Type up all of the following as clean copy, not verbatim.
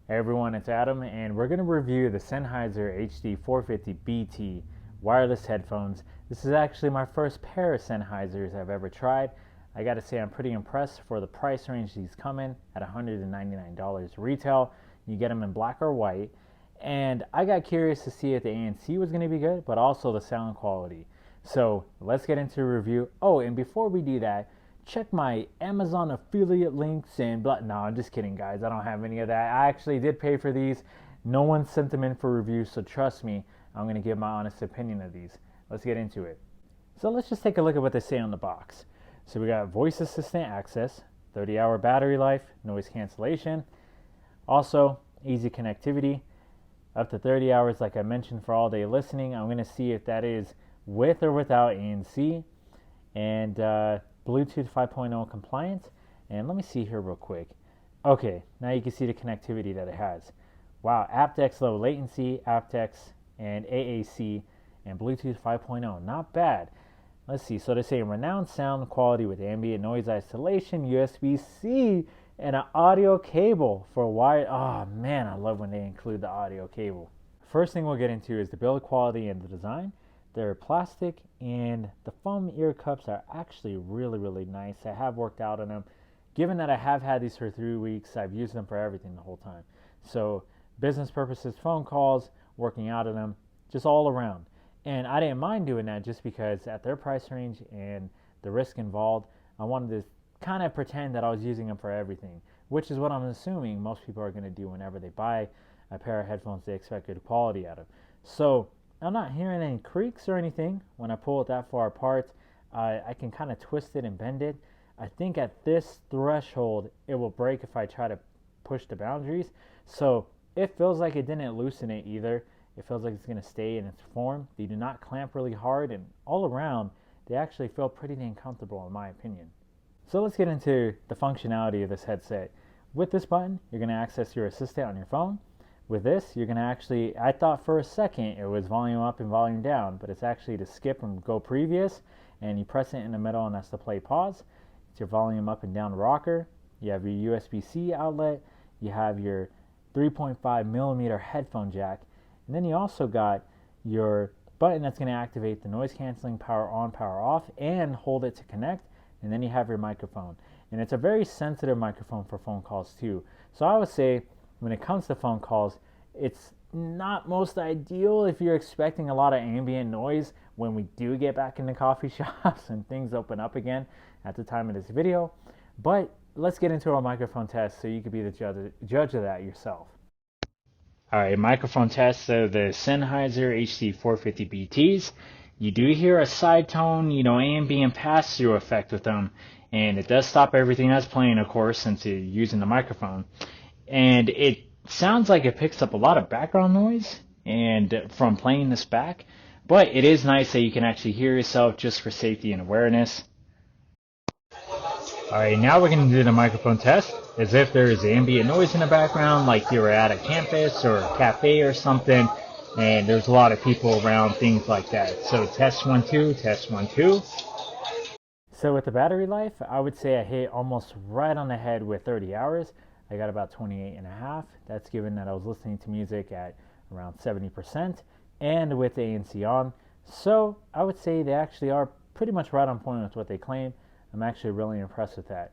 Hey everyone, it's Adam, and we're going to review the Sennheiser HD450BT wireless headphones. This is actually my first pair of Sennheisers I've ever tried. I gotta say, I'm pretty impressed for the price range these come in at $199 retail. You get them in black or white. And I got curious to see if the ANC was going to be good, but also the sound quality. So let's get into a review. Oh, and before we do that, check my Amazon affiliate links and blah. No, I'm just kidding, guys. I don't have any of that. I actually did pay for these. No one sent them in for review, so trust me, I'm going to give my honest opinion of these. Let's get into it. So let's just take a look at what they say on the box. So we got voice assistant access, 30-hour battery life, noise cancellation, also easy connectivity, up to 30 hours like I mentioned for all day listening. I'm going to see if that is with or without ANC, and Bluetooth 5.0 compliant. And let me see here real quick. Okay, now you can see the connectivity that it has. Wow, aptX low latency, aptX and AAC, and Bluetooth 5.0. Not bad. Let's see. So they say renowned sound quality with ambient noise isolation, USB-C, and an audio cable for wire. Oh man, I love when they include the audio cable. First thing we'll get into is the build quality and the design. They're plastic, and the foam ear cups are actually really nice. I have worked out on them. Given that I have had these for 3 weeks, I've used them for everything the whole time. So business purposes, phone calls, working out on them, just all around. And I didn't mind doing that just because at their price range and the risk involved, I wanted to kind of pretend that I was using them for everything, which is what I'm assuming most people are going to do whenever they buy a pair of headphones they expect good quality out of. So I'm not hearing any creaks or anything when I pull it that far apart. I can kind of twist it and bend it. I think at this threshold it will break if I try to push the boundaries. So it feels like it didn't loosen it either. It feels like it's going to stay in its form. They do not clamp really hard, and all around they actually feel pretty dang comfortable in my opinion. So let's get into the functionality of this headset. With this button, you're going to access your assistant on your phone. With this, you're going to actually, I thought for a second it was volume up and volume down, but it's actually to skip and go previous, and you press it in the middle and that's the play pause. It's your volume up and down rocker. You have your USB-C outlet. You have your 3.5 millimeter headphone jack. And then you also got your button that's going to activate the noise canceling power on, power off, and hold it to connect. And then you have your microphone. And it's a very sensitive microphone for phone calls too. So I would say when it comes to phone calls, it's not most ideal if you're expecting a lot of ambient noise when we do get back into coffee shops and things open up again at the time of this video. But let's get into our microphone test so you can be the judge of that yourself. Alright, microphone test of the Sennheiser HD450BTs. You do hear a side tone, ambient pass-through effect with them, and it does stop everything that's playing, of course, since you're using the microphone. And it sounds like it picks up a lot of background noise and from playing this back, but it is nice that you can actually hear yourself just for safety and awareness. Alright, now we're going to do the microphone test as if there is ambient noise in the background, like you were at a campus or a cafe or something, and there's a lot of people around, things like that. So test 1, 2, test 1, 2. So with the battery life, I would say I hit almost right on the head with 30 hours. I got about 28 and a half. That's given that I was listening to music at around 70% and with the ANC on. So I would say they actually are pretty much right on point with what they claim. I'm actually really impressed with that.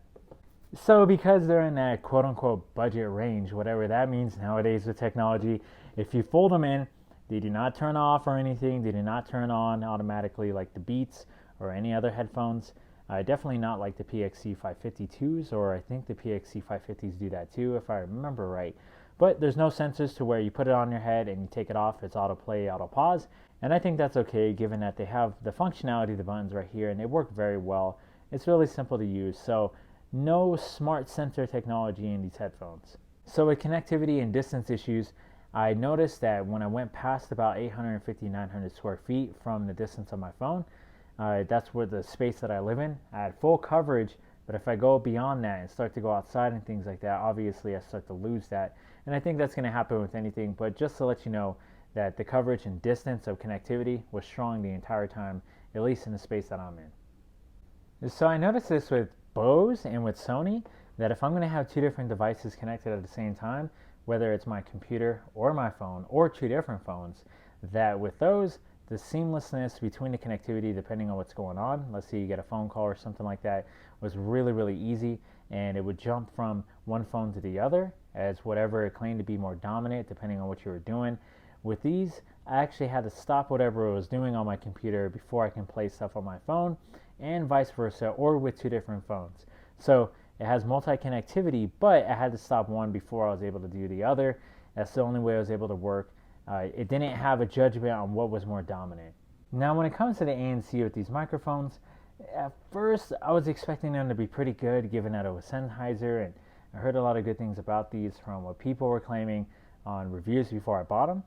So because they're in that quote-unquote budget range, whatever that means nowadays with technology, if you fold them in, they do not turn off or anything. They do not turn on automatically like the Beats or any other headphones. Definitely not like the PXC 552s, or I think the PXC 550s do that too, if I remember right. But there's no sensors to where you put it on your head and you take it off, it's auto play, auto pause. And I think that's okay given that they have the functionality of the buttons right here and they work very well. It's really simple to use, so no smart sensor technology in these headphones. So with connectivity and distance issues, I noticed that when I went past about 850, 900 square feet from the distance of my phone, that's where the space that I live in, I had full coverage, but if I go beyond that and start to go outside and things like that, obviously I start to lose that. And I think that's going to happen with anything, but just to let you know that the coverage and distance of connectivity was strong the entire time, at least in the space that I'm in. So I noticed this with Bose and with Sony, that if I'm going to have two different devices connected at the same time, whether it's my computer or my phone or two different phones, that with those, the seamlessness between the connectivity, depending on what's going on, let's say you get a phone call or something like that, was really, really easy, and it would jump from one phone to the other as whatever it claimed to be more dominant, depending on what you were doing. With these, I actually had to stop whatever I was doing on my computer before I can play stuff on my phone, and vice versa, or with two different phones. So it has multi-connectivity, but I had to stop one before I was able to do the other. That's the only way I was able to work. It didn't have a judgment on what was more dominant. Now, when it comes to the ANC with these microphones, at first I was expecting them to be pretty good, given that it was Sennheiser, and I heard a lot of good things about these from what people were claiming on reviews before I bought them.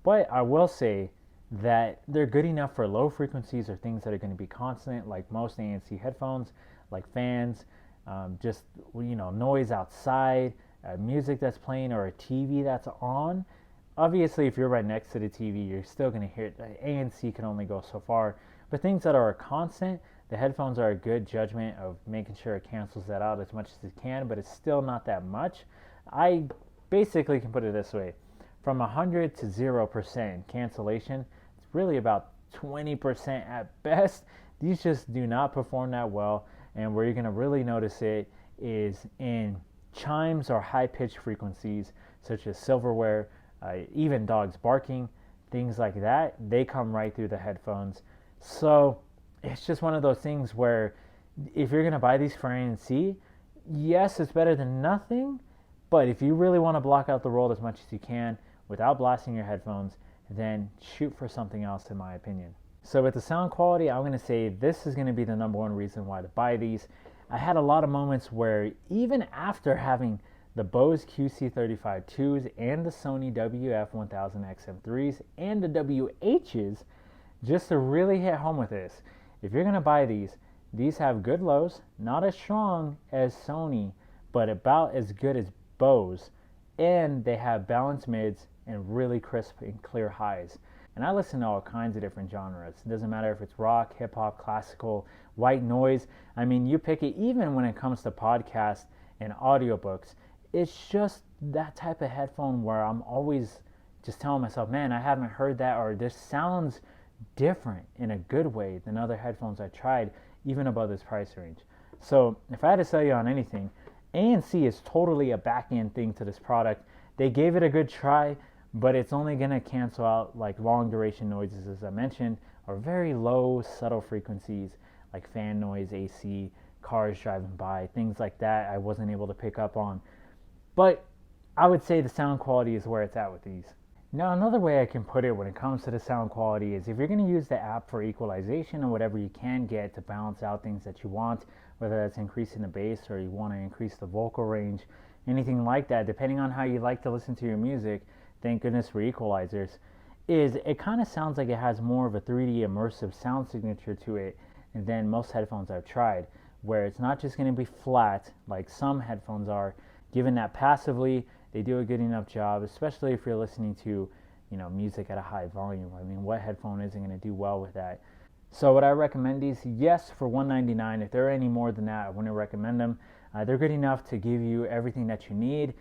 But I will say that they're good enough for low frequencies or things that are going to be constant, like most ANC headphones, like fans, just noise outside, music that's playing, or a TV that's on. Obviously, if you're right next to the TV, you're still going to hear it. The ANC can only go so far. But things that are a constant, the headphones are a good judgment of making sure it cancels that out as much as it can, but it's still not that much. I basically can put it this way. From 100 to 0% cancellation, it's really about 20% at best. These just do not perform that well, and where you're going to really notice it is in chimes or high-pitched frequencies, such as silverware, even dogs barking, things like that. They come right through the headphones. So it's just one of those things where if you're going to buy these for ANC, yes, it's better than nothing, but if you really want to block out the world as much as you can without blasting your headphones, then shoot for something else, in my opinion. So with the sound quality, I'm going to say this is going to be the number one reason why to buy these. I had a lot of moments where even after having the Bose QC35-2s and the Sony WF-1000XM3s and the WHs, just to really hit home with this, if you're going to buy these have good lows, not as strong as Sony, but about as good as Bose, and they have balanced mids and really crisp and clear highs. And I listen to all kinds of different genres. It doesn't matter if it's rock, hip-hop, classical, white noise. I mean, you pick it. Even when it comes to podcasts and audiobooks, it's just that type of headphone where I'm always just telling myself, man, I haven't heard that, or this sounds different in a good way than other headphones I tried, even above this price range. So if I had to sell you on anything, ANC is totally a back-end thing to this product. They gave it a good try, but it's only going to cancel out like long duration noises, as I mentioned, or very low subtle frequencies like fan noise, AC, cars driving by, things like that I wasn't able to pick up on. But I would say the sound quality is where it's at with these. Now, another way I can put it when it comes to the sound quality is if you're going to use the app for equalization or whatever you can get to balance out things that you want, whether that's increasing the bass or you want to increase the vocal range, anything like that, depending on how you like to listen to your music, thank goodness for equalizers, is it kind of sounds like it has more of a 3D immersive sound signature to it than most headphones I've tried, where it's not just going to be flat like some headphones are. Given that passively, they do a good enough job, especially if you're listening to, music at a high volume. I mean, what headphone isn't going to do well with that? So would I recommend these? Yes, for $199. If they're any more than that, I wouldn't recommend them. They're good enough to give you everything that you need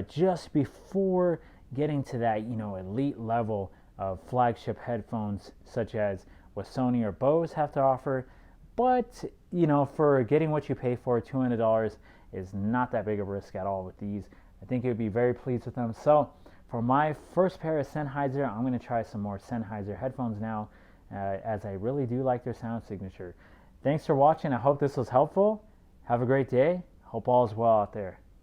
just before getting to that, elite level of flagship headphones such as what Sony or Bose have to offer. But, for getting what you pay for, $200 is not that big of a risk at all with these. I think you'd be very pleased with them. So for my first pair of Sennheiser, I'm going to try some more Sennheiser headphones now, as I really do like their sound signature. Thanks for watching. I hope this was helpful. Have a great day. Hope all is well out there.